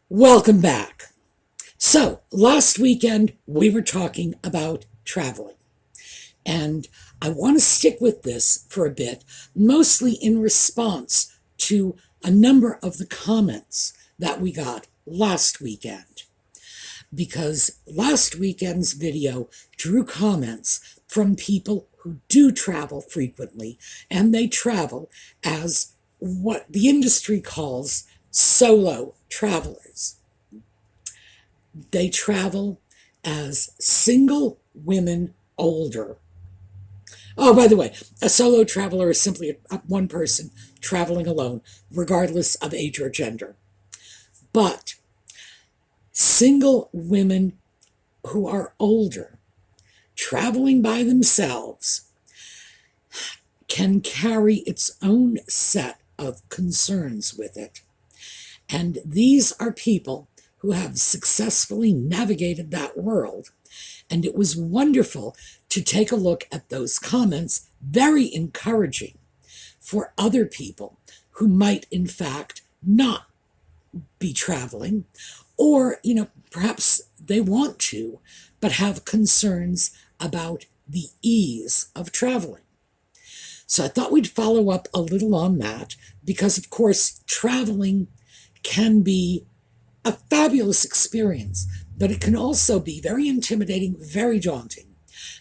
Welcome back. So, last weekend we were talking about traveling, and I want to stick with this for a bit, mostly in response to a number of the comments that we got last weekend, because last weekend's video drew comments from people who do travel frequently, and they travel as what the industry calls solo travelers. They travel as single women older. Oh, by the way, a solo traveler is simply one person traveling alone, regardless of age or gender. But single women who are older, traveling by themselves, can carry its own set of concerns with it. And these are people who have successfully navigated that world. And it was wonderful to take a look at those comments, very encouraging for other people who might, in fact, not be traveling, or, perhaps they want to, but have concerns about the ease of traveling. So I thought we'd follow up a little on that, because, of course, traveling can be a fabulous experience, but it can also be very intimidating, very daunting.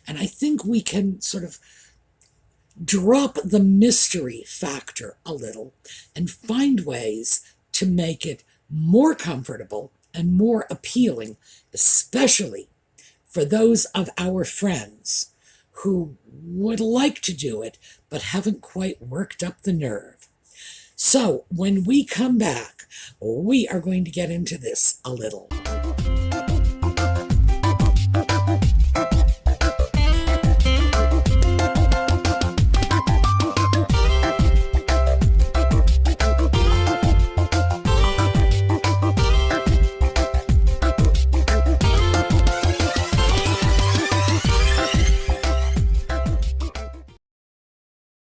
And I think we can sort of drop the mystery factor a little and find ways to make it more comfortable and more appealing, especially for those of our friends who would like to do it but haven't quite worked up the nerve. So when we come back, we are going to get into this a little.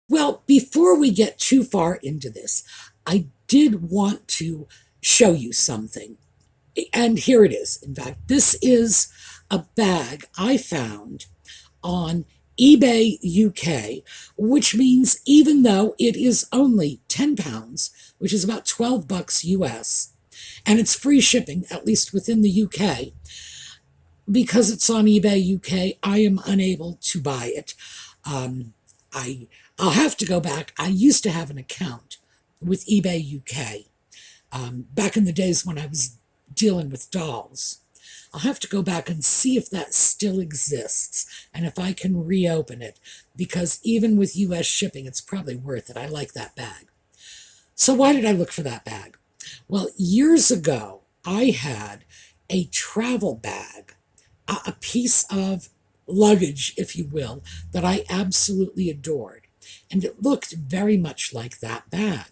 Well, before we get too far into this, I did want to show you something. And here it is. In fact, this is a bag I found on eBay UK, which means even though it is only £10, which is about $12 US, and it's free shipping, at least within the UK, because it's on eBay UK, I am unable to buy it. I'll have to go back. I used to have an account with eBay UK back in the days when I was dealing with dolls. I'll have to go back and see if that still exists and if I can reopen it, because even with US shipping, it's probably worth it. I like that bag. So why did I look for that bag? Well, years ago, I had a travel bag, a piece of luggage, if you will, that I absolutely adored. And it looked very much like that bag.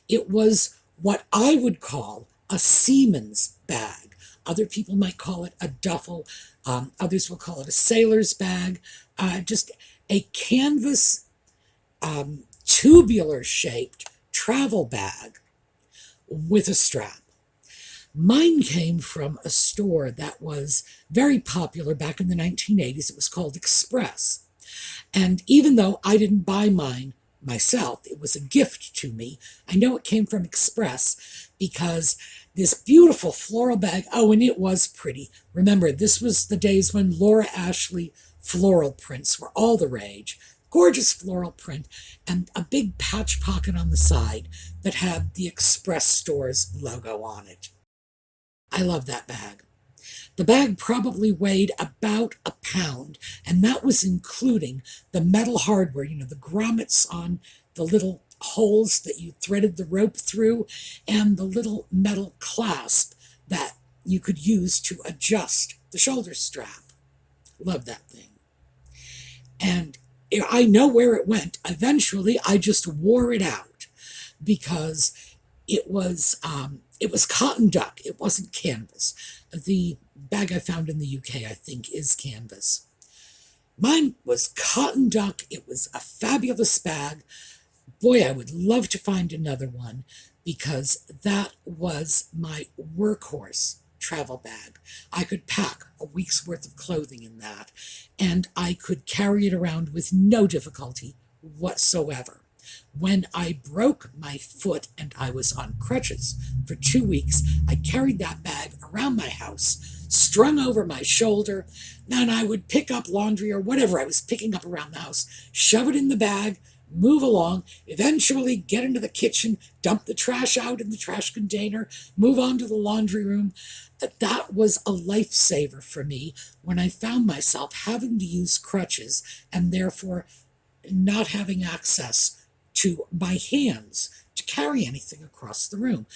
It was what I would call a seaman's bag. Other people might call it a duffel. Others will call it a sailor's bag. Just a canvas, tubular-shaped travel bag with a strap. Mine came from a store that was very popular back in the 1980s. It was called Express. And even though I didn't buy mine myself, it was a gift to me. I know it came from Express because this beautiful floral bag, oh, and it was pretty. Remember, this was the days when Laura Ashley floral prints were all the rage. Gorgeous floral print and a big patch pocket on the side that had the Express Stores logo on it. I love that bag. The bag probably weighed about a pound, and that was including the metal hardware, the grommets on the little holes that you threaded the rope through, and the little metal clasp that you could use to adjust the shoulder strap. Love that thing. And I know where it went. Eventually, I just wore it out because it was cotton duck. It wasn't canvas. The bag I found in the UK, I think, is canvas. Mine was cotton duck. It was a fabulous bag. Boy, I would love to find another one because that was my workhorse travel bag. I could pack a week's worth of clothing in that, and I could carry it around with no difficulty whatsoever. When I broke my foot and I was on crutches for 2 weeks, I carried that bag around my house, strung over my shoulder, and I would pick up laundry or whatever I was picking up around the house, shove it in the bag, move along, eventually get into the kitchen, dump the trash out in the trash container, move on to the laundry room. That was a lifesaver for me when I found myself having to use crutches and therefore not having access to my hands to carry anything across the room.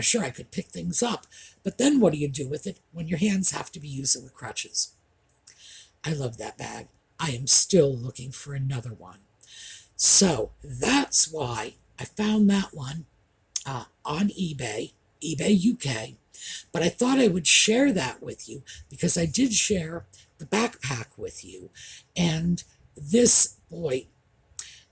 Sure, I could pick things up, but then what do you do with it when your hands have to be using the crutches? I love that bag. I am still looking for another one. So that's why I found that one on eBay UK. But I thought I would share that with you because I did share the backpack with you. And this, boy,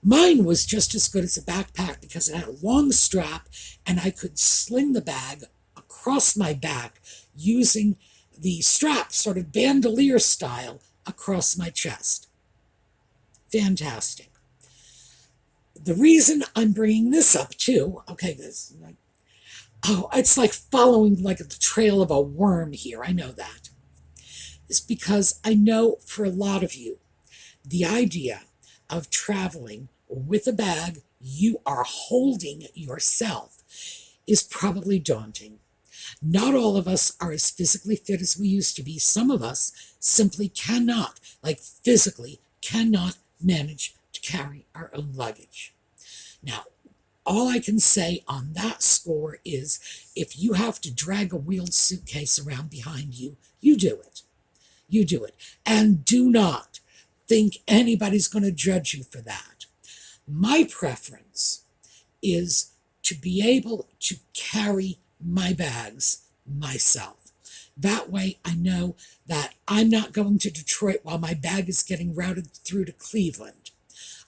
mine was just as good as a backpack because it had a long strap and I could sling the bag across my back using the strap, sort of bandolier style, across my chest. Fantastic. The reason I'm bringing this up too, okay, it's like following like the trail of a worm here, I know that, is because I know for a lot of you, the idea of traveling with a bag you are holding yourself is probably daunting. Not all of us are as physically fit as we used to be. Some of us simply cannot, physically cannot manage to carry our own luggage. Now, all I can say on that score is if you have to drag a wheeled suitcase around behind you, you do it. You do it. And do not think anybody's going to judge you for that. My preference is to be able to carry my bags myself. That way I know that I'm not going to Detroit while my bag is getting routed through to Cleveland.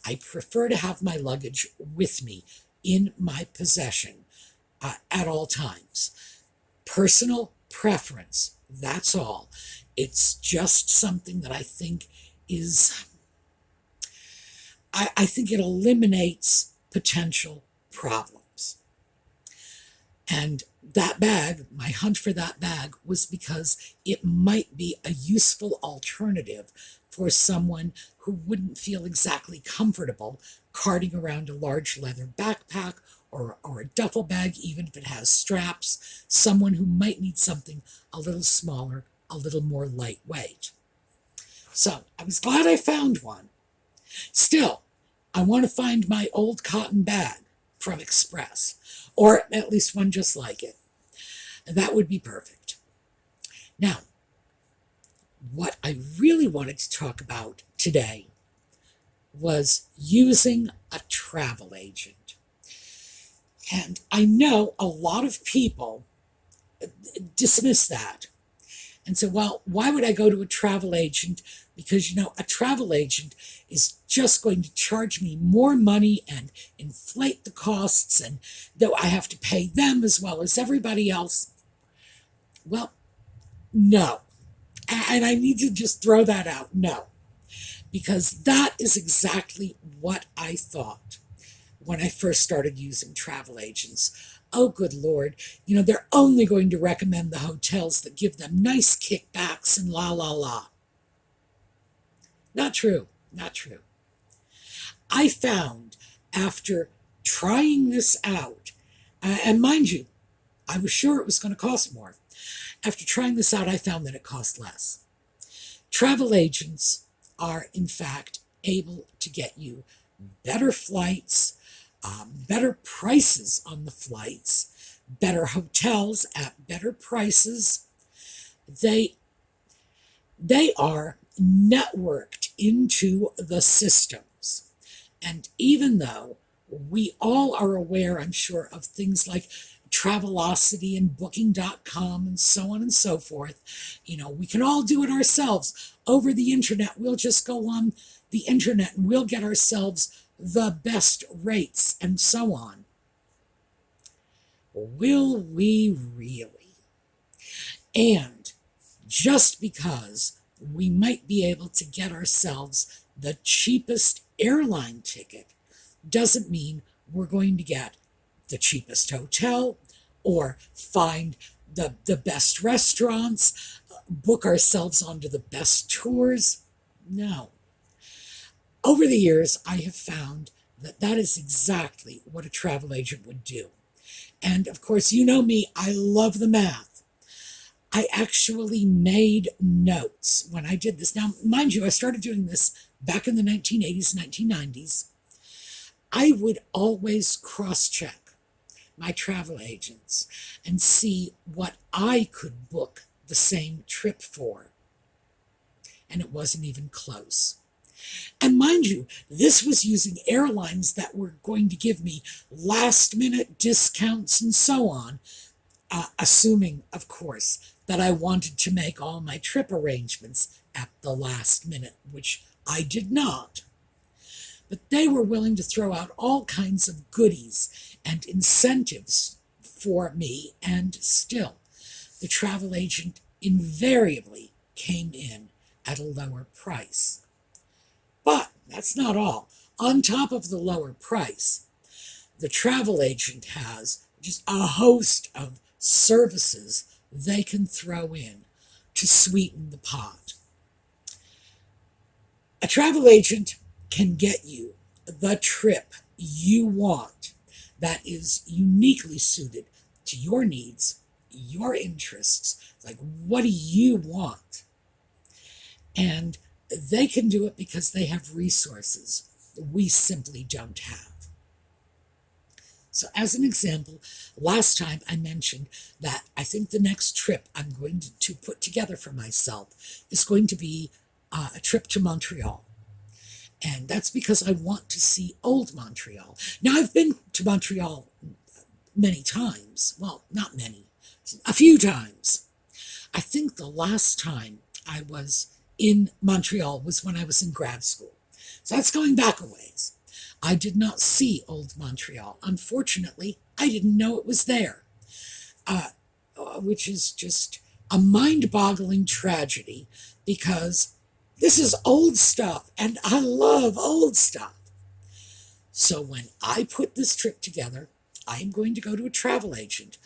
I prefer to have my luggage with me in my possession at all times. Personal preference, that's all. It's just something that I think is, I think it eliminates potential problems. And that bag, my hunt for that bag was because it might be a useful alternative for someone who wouldn't feel exactly comfortable carting around a large leather backpack or a duffel bag, even if it has straps, someone who might need something a little smaller, a little more lightweight. So I was glad I found one. Still, I want to find my old cotton bag from Express, or at least one just like it. That would be perfect. Now, what I really wanted to talk about today was using a travel agent. And I know a lot of people dismiss that and say, well, why would I go to a travel agent? Because, a travel agent is just going to charge me more money and inflate the costs, and though I have to pay them as well as everybody else. Well, no. And I need to just throw that out. No. Because that is exactly what I thought when I first started using travel agents. Oh, good Lord. They're only going to recommend the hotels that give them nice kickbacks and la, la, la. Not true. Not true. I found after trying this out, and mind you, I was sure it was going to cost more. After trying this out, I found that it cost less. Travel agents are, in fact, able to get you better flights, better prices on the flights, better hotels at better prices. They are networked into the systems. And even though we all are aware, I'm sure, of things like Travelocity and Booking.com and so on and so forth, we can all do it ourselves over the internet. We'll just go on the internet and we'll get ourselves the best rates and so on. will we really? And just because we might be able to get ourselves the cheapest airline ticket doesn't mean we're going to get the cheapest hotel or find the best restaurants, book ourselves onto the best tours. No. Over the years, I have found that that is exactly what a travel agent would do. And of course, you know me, I love the math. I actually made notes when I did this. Now, mind you, I started doing this back in the 1980s, 1990s. I would always cross-check my travel agents and see what I could book the same trip for. And it wasn't even close. And mind you, this was using airlines that were going to give me last-minute discounts and so on, assuming, of course, that I wanted to make all my trip arrangements at the last minute, which I did not. But they were willing to throw out all kinds of goodies and incentives for me, and still, the travel agent invariably came in at a lower price. But that's not all. On top of the lower price, the travel agent has just a host of services they can throw in to sweeten the pot. A travel agent can get you the trip you want that is uniquely suited to your needs, your interests. Like, what do you want? And they can do it because they have resources we simply don't have. So as an example, last time I mentioned that I think the next trip I'm going to put together for myself is going to be a trip to Montreal. And that's because I want to see old Montreal. Now, I've been to Montreal many times. Well, not many, a few times. I think the last time I was in Montreal was when I was in grad school. So that's going back a ways. I did not see old Montreal. Unfortunately, I didn't know it was there, which is just a mind-boggling tragedy because this is old stuff, and I love old stuff. So when I put this trip together, I am going to go to a travel agent.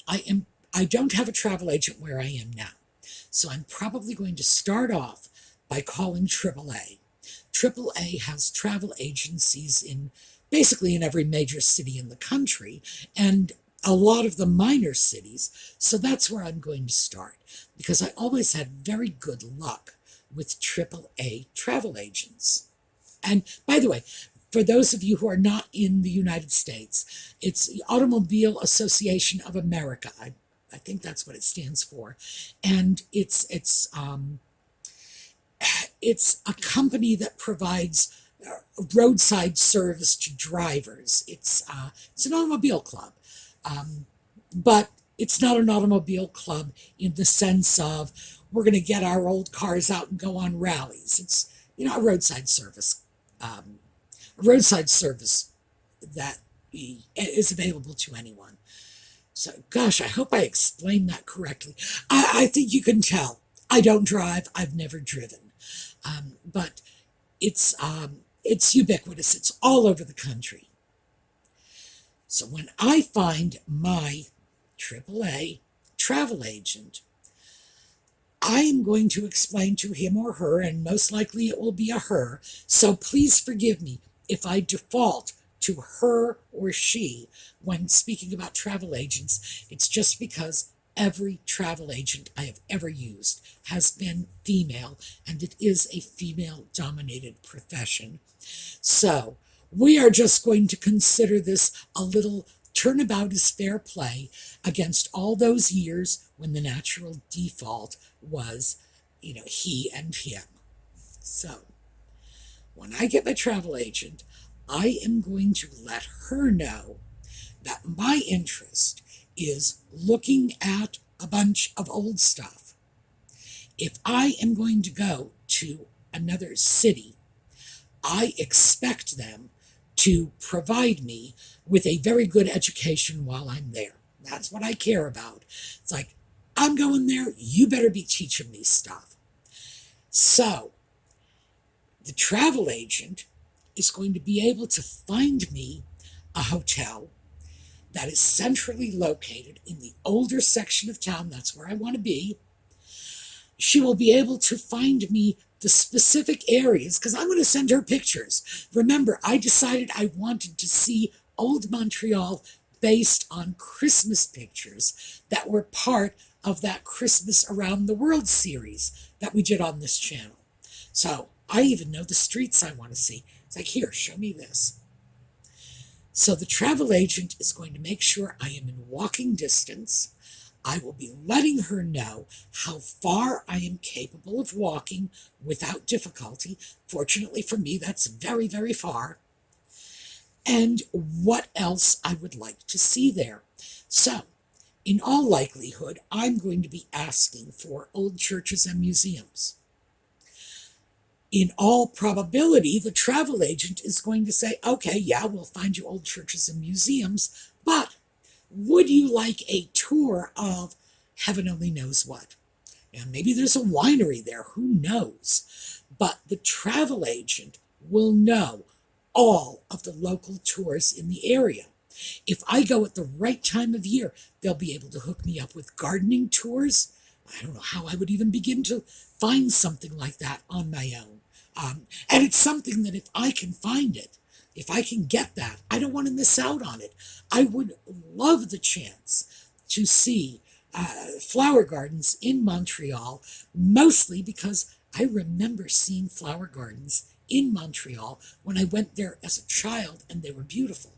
I don't have a travel agent where I am now. So I'm probably going to start off by calling AAA. AAA has travel agencies basically in every major city in the country and a lot of the minor cities. So that's where I'm going to start because I always had very good luck with AAA travel agents. And by the way, for those of you who are not in the United States, it's the Automobile Association of America. I think that's what it stands for. And it's a company that provides roadside service to drivers. It's an automobile club, but it's not an automobile club in the sense of we're going to get our old cars out and go on rallies. It's a roadside service that is available to anyone. So, gosh, I hope I explained that correctly. I think you can tell. I don't drive. I've never driven. But it's ubiquitous. It's all over the country. So when I find my AAA travel agent, I am going to explain to him or her, and most likely it will be a her, so please forgive me if I default to her or she when speaking about travel agents. It's just because every travel agent I have ever used has been female, and it is a female-dominated profession. So we are just going to consider this a little turnabout as fair play against all those years when the natural default was, he and him. So when I get my travel agent, I am going to let her know that my interest is looking at a bunch of old stuff. If I am going to go to another city, I expect them to provide me with a very good education while I'm there. That's what I care about. It's like, I'm going there, you better be teaching me stuff. So, the travel agent is going to be able to find me a hotel that is centrally located in the older section of town. That's where I want to be. She will be able to find me the specific areas, because I'm going to send her pictures. Remember, I decided I wanted to see old Montreal based on Christmas pictures that were part of that Christmas Around the World series that we did on this channel. So I even know the streets I want to see. It's like, here, show me this. So the travel agent is going to make sure I am in walking distance. I will be letting her know how far I am capable of walking without difficulty. Fortunately for me, that's very, very far. And what else I would like to see there. So, in all likelihood, I'm going to be asking for old churches and museums. In all probability, the travel agent is going to say, okay, yeah, we'll find you old churches and museums, but would you like a tour of heaven only knows what? Now, maybe there's a winery there, who knows? But the travel agent will know all of the local tours in the area. If I go at the right time of year, they'll be able to hook me up with gardening tours. I don't know how I would even begin to find something like that on my own. And it's something that if I can find it, if I can get that, I don't want to miss out on it. I would love the chance to see flower gardens in Montreal, mostly because I remember seeing flower gardens in Montreal when I went there as a child, and they were beautiful.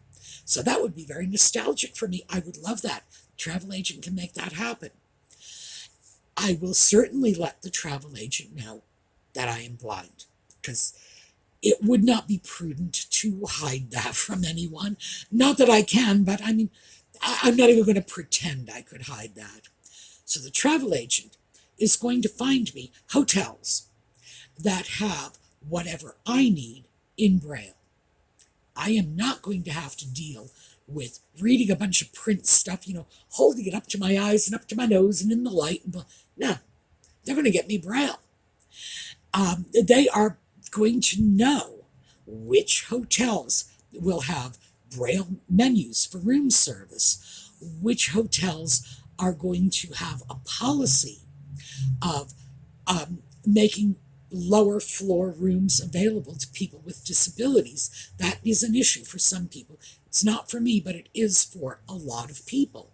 So that would be very nostalgic for me. I would love that. Travel agent can make that happen. I will certainly let the travel agent know that I am blind, because it would not be prudent to hide that from anyone. Not that I can, but I mean, I'm not even going to pretend I could hide that. So the travel agent is going to find me hotels that have whatever I need in Braille. I am not going to have to deal with reading a bunch of print stuff, holding it up to my eyes and up to my nose and in the light. No, they're going to get me Braille. They are going to know which hotels will have Braille menus for room service, which hotels are going to have a policy of making lower floor rooms available to people with disabilities. That is an issue for some people. It's not for me, but it is for a lot of people.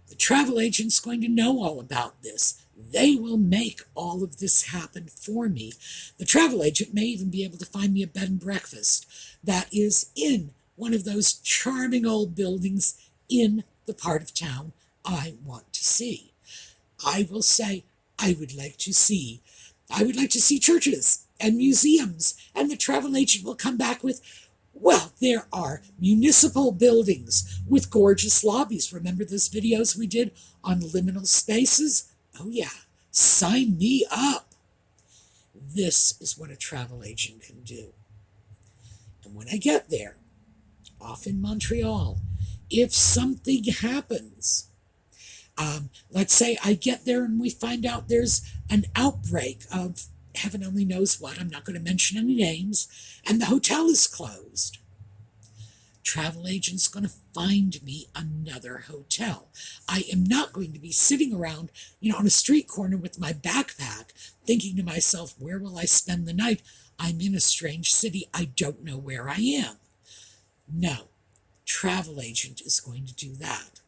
The travel agent's going to know all about this. They will make all of this happen for me. The travel agent may even be able to find me a bed and breakfast that is in one of those charming old buildings in the part of town I want to see. I will say, I would like to see churches and museums, and the travel agent will come back with, well, there are municipal buildings with gorgeous lobbies. Remember those videos we did on liminal spaces? Oh yeah, sign me up. This is what a travel agent can do. And when I get there, off in Montreal, if something happens, let's say I get there and we find out there's an outbreak of heaven only knows what, I'm not going to mention any names, and the hotel is closed. Travel agent's going to find me another hotel. I am not going to be sitting around, on a street corner with my backpack, thinking to myself, where will I spend the night? I'm in a strange city. I don't know where I am. No, travel agent is going to do that,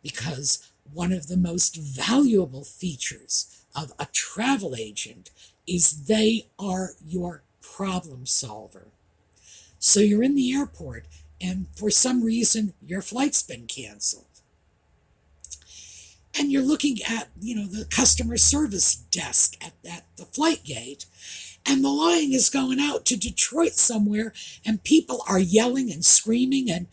because one of the most valuable features of a travel agent is they are your problem solver. So you're in the airport, and for some reason, your flight's been canceled. And you're looking at, the customer service desk at the flight gate, and the line is going out to Detroit somewhere, and people are yelling and screaming, and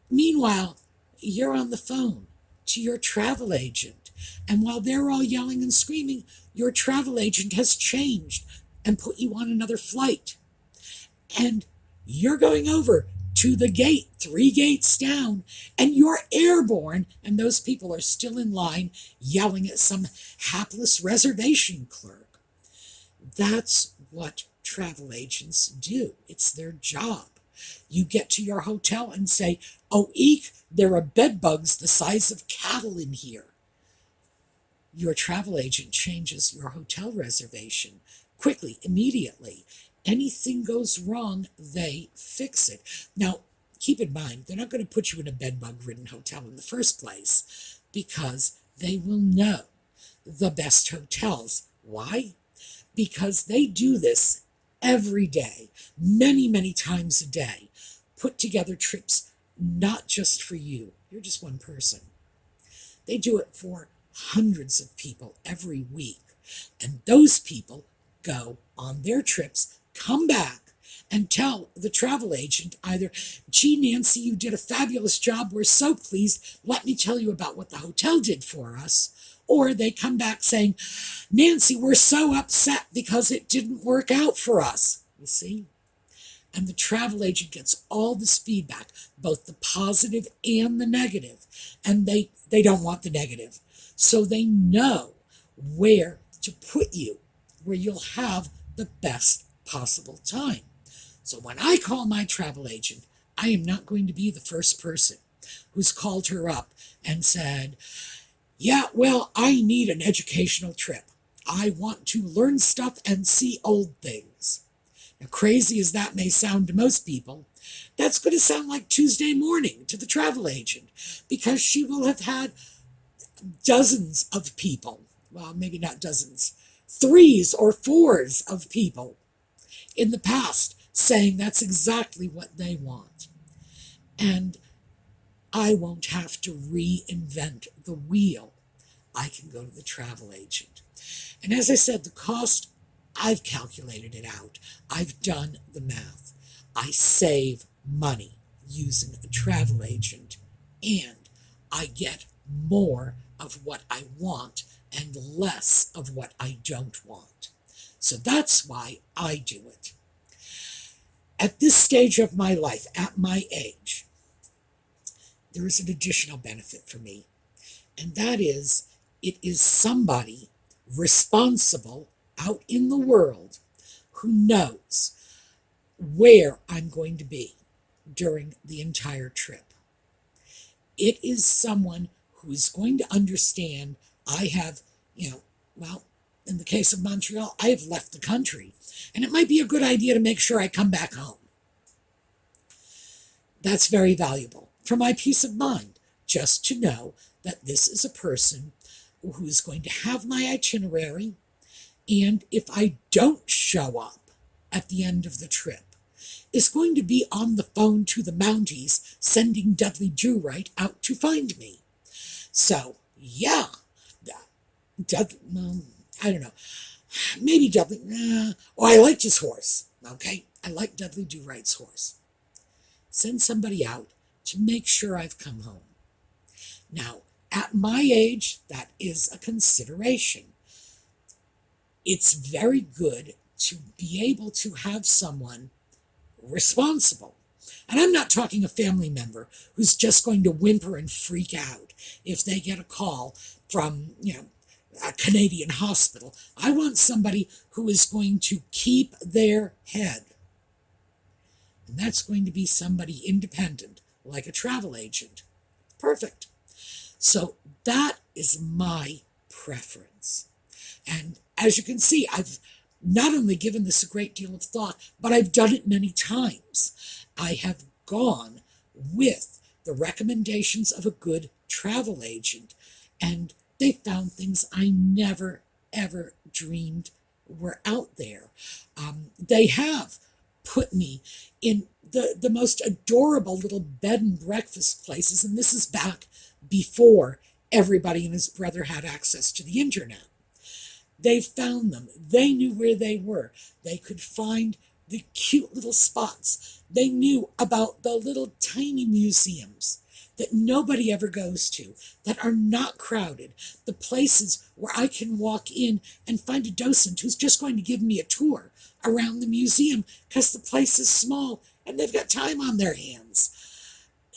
meanwhile, you're on the phone to your travel agent. And while they're all yelling and screaming, your travel agent has changed and put you on another flight. And you're going over to the gate, 3 gates down, and you're airborne, and those people are still in line yelling at some hapless reservation clerk. That's what travel agents do. It's their job. You get to your hotel and say, "Oh, eek, there are bed bugs the size of cattle in here." Your travel agent changes your hotel reservation quickly, immediately. Anything goes wrong, they fix it. Now, keep in mind, they're not going to put you in a bedbug-ridden hotel in the first place because they will know the best hotels. Why? Because they do this every day, many, many times a day. Put together trips not just for you. You're just one person. They do it for hundreds of people every week. And those people go on their trips, come back, and tell the travel agent either, "Gee, Nancy, you did a fabulous job. We're so pleased. Let me tell you about what the hotel did for us." Or they come back saying, "Nancy, we're so upset because it didn't work out for us." You see? And the travel agent gets all this feedback, both the positive and the negative. And they don't want the negative. So they know where to put you, where you'll have the best possible time. So when I call my travel agent, I am not going to be the first person who's called her up and said, "Yeah, well, I need an educational trip. I want to learn stuff and see old things." Now, crazy as that may sound to most people, that's going to sound like Tuesday morning to the travel agent, because she will have had dozens of people, well, maybe not dozens, 3s or 4s of people in the past saying that's exactly what they want. And I won't have to reinvent the wheel. I can go to the travel agent. And as I said, the cost, I've calculated it out. I've done the math. I save money using a travel agent, and I get more of what I want and less of what I don't want. So that's why I do it. At this stage of my life, at my age, there is an additional benefit for me, and that is, it is somebody responsible out in the world who knows where I'm going to be during the entire trip. It is someone who is going to understand I have, well, in the case of Montreal, I have left the country, and it might be a good idea to make sure I come back home. That's very valuable for my peace of mind, just to know that this is a person who is going to have my itinerary, and if I don't show up at the end of the trip, is going to be on the phone to the Mounties sending Dudley Do-Right out to find me. So, yeah, Dudley, I don't know, maybe Dudley, I liked his horse, okay? I like Dudley Do-Right's horse. Send somebody out to make sure I've come home. Now, at my age, that is a consideration. It's very good to be able to have someone responsible. And I'm not talking a family member who's just going to whimper and freak out if they get a call from, a Canadian hospital. I want somebody who is going to keep their head. And that's going to be somebody independent, like a travel agent. Perfect. So that is my preference. And as you can see, I've not only given this a great deal of thought, but I've done it many times. I have gone with the recommendations of a good travel agent, and they found things I never, ever dreamed were out there. They have put me in the most adorable little bed and breakfast places, and this is back before everybody and his brother had access to the internet. They found them. They knew where they were. They could find the cute little spots. They knew about the little tiny museums that nobody ever goes to, that are not crowded, the places where I can walk in and find a docent who's just going to give me a tour around the museum because the place is small and they've got time on their hands.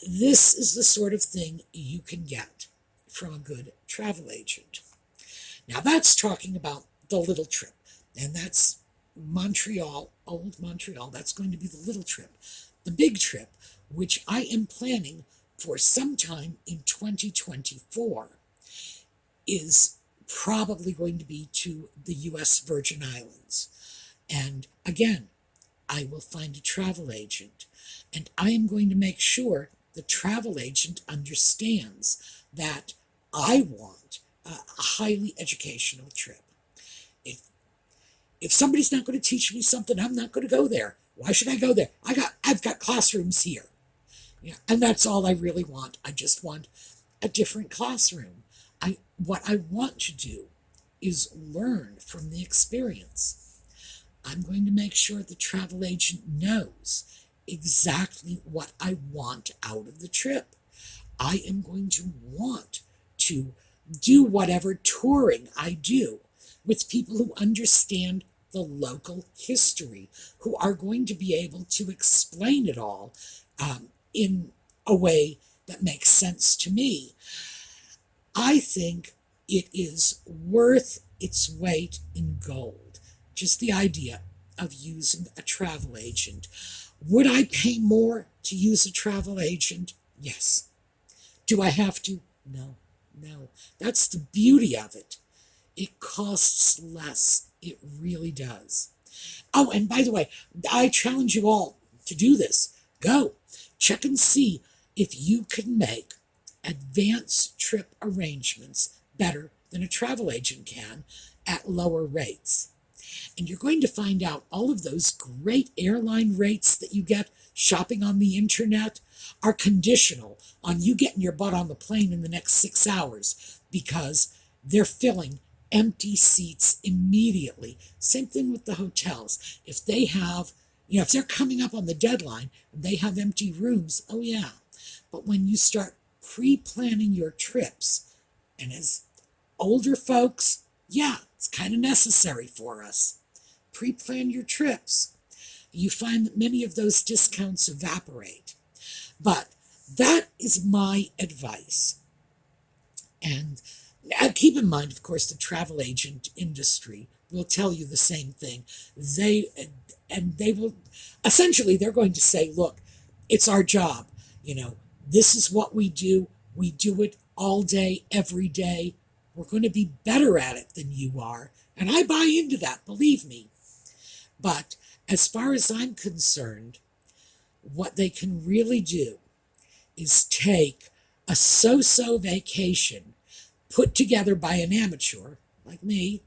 This is the sort of thing you can get from a good travel agent. Now that's talking about the little trip, and that's Montreal, old Montreal. That's going to be the little trip. The big trip, which I am planning for sometime in 2024, is probably going to be to the U.S. Virgin Islands. And again, I will find a travel agent, and I am going to make sure the travel agent understands that I want a highly educational trip. If somebody's not going to teach me something, I'm not going to go there. Why should I go there? I've got classrooms here. Yeah, and that's all I really want. I just want a different classroom. What I want to do is learn from the experience. I'm going to make sure the travel agent knows exactly what I want out of the trip. I am going to want to do whatever touring I do with people who understand the local history, who are going to be able to explain it all in a way that makes sense to me. I think it is worth its weight in gold. Just the idea of using a travel agent. Would I pay more to use a travel agent? Yes. Do I have to? No. That's the beauty of it. It costs less. It really does. Oh, and by the way, I challenge you all to do this. Go. Check and see if you can make advance trip arrangements better than a travel agent can at lower rates. And you're going to find out all of those great airline rates that you get shopping on the internet are conditional on you getting your butt on the plane in the next 6 hours, because they're filling empty seats immediately. Same thing with the hotels. If they have, if they're coming up on the deadline and they have empty rooms, oh yeah. But when you start pre-planning your trips, and as older folks, yeah, it's kind of necessary for us. Pre-plan your trips. You find that many of those discounts evaporate. But that is my advice. And keep in mind, of course, the travel agent industry will tell you the same thing. They will, essentially, they're going to say, look, it's our job. This is what we do. We do it all day, every day. We're going to be better at it than you are. And I buy into that, believe me. But as far as I'm concerned, what they can really do is take a so-so vacation put together by an amateur like me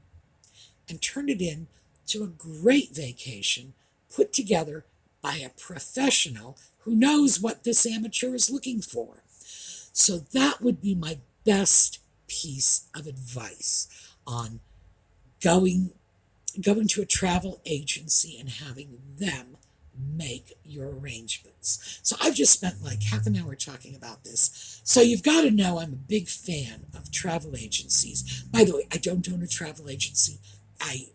and turn it into a great vacation put together by a professional who knows what this amateur is looking for. So that would be my best piece of advice on going to a travel agency and having them make your arrangements. So I've just spent like half an hour talking about this. So you've got to know I'm a big fan of travel agencies. By the way, I don't own a travel agency. I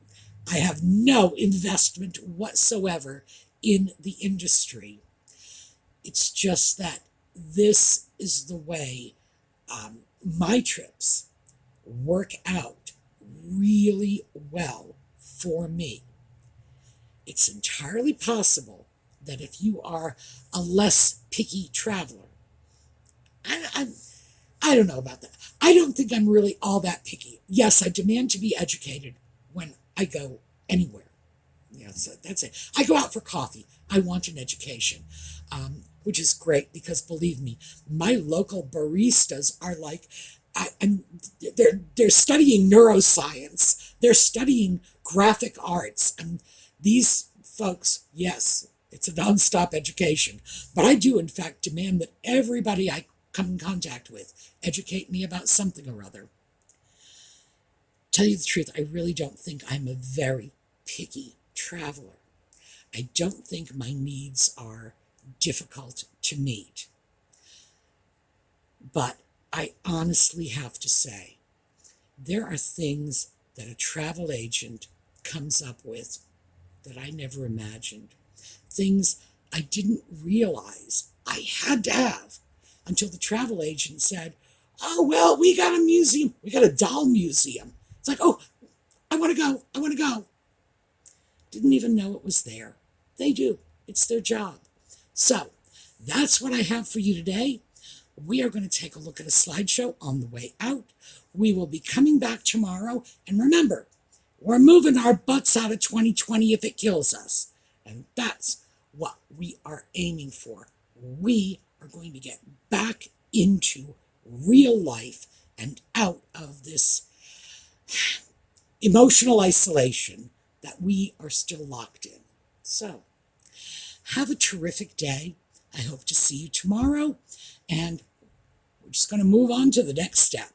have no investment whatsoever in the industry. It's just that this is the way my trips work out really well for me. It's entirely possible that if you are a less picky traveler, I don't know about that. I don't think I'm really all that picky. Yes, I demand to be educated when I go anywhere. So that's it. I go out for coffee. I want an education, which is great because believe me, my local baristas are like, they're studying neuroscience. They're studying graphic arts. And these folks, yes, it's a nonstop education. But I do, in fact, demand that everybody I come in contact with educate me about something or other. Tell you the truth, I really don't think I'm a very picky traveler. I don't think my needs are difficult to meet. But I honestly have to say, there are things that a travel agent comes up with that I never imagined. Things I didn't realize I had to have until the travel agent said, oh, well, we got a museum. We got a doll museum. It's like, oh, I want to go. I want to go. Didn't even know it was there. They do. It's their job. So that's what I have for you today. We are going to take a look at a slideshow on the way out. We will be coming back tomorrow. And remember, we're moving our butts out of 2020 if it kills us. And that's what we are aiming for. We are going to get back into real life and out of this emotional isolation that we are still locked in. So, have a terrific day. I hope to see you tomorrow. And we're just going to move on to the next step.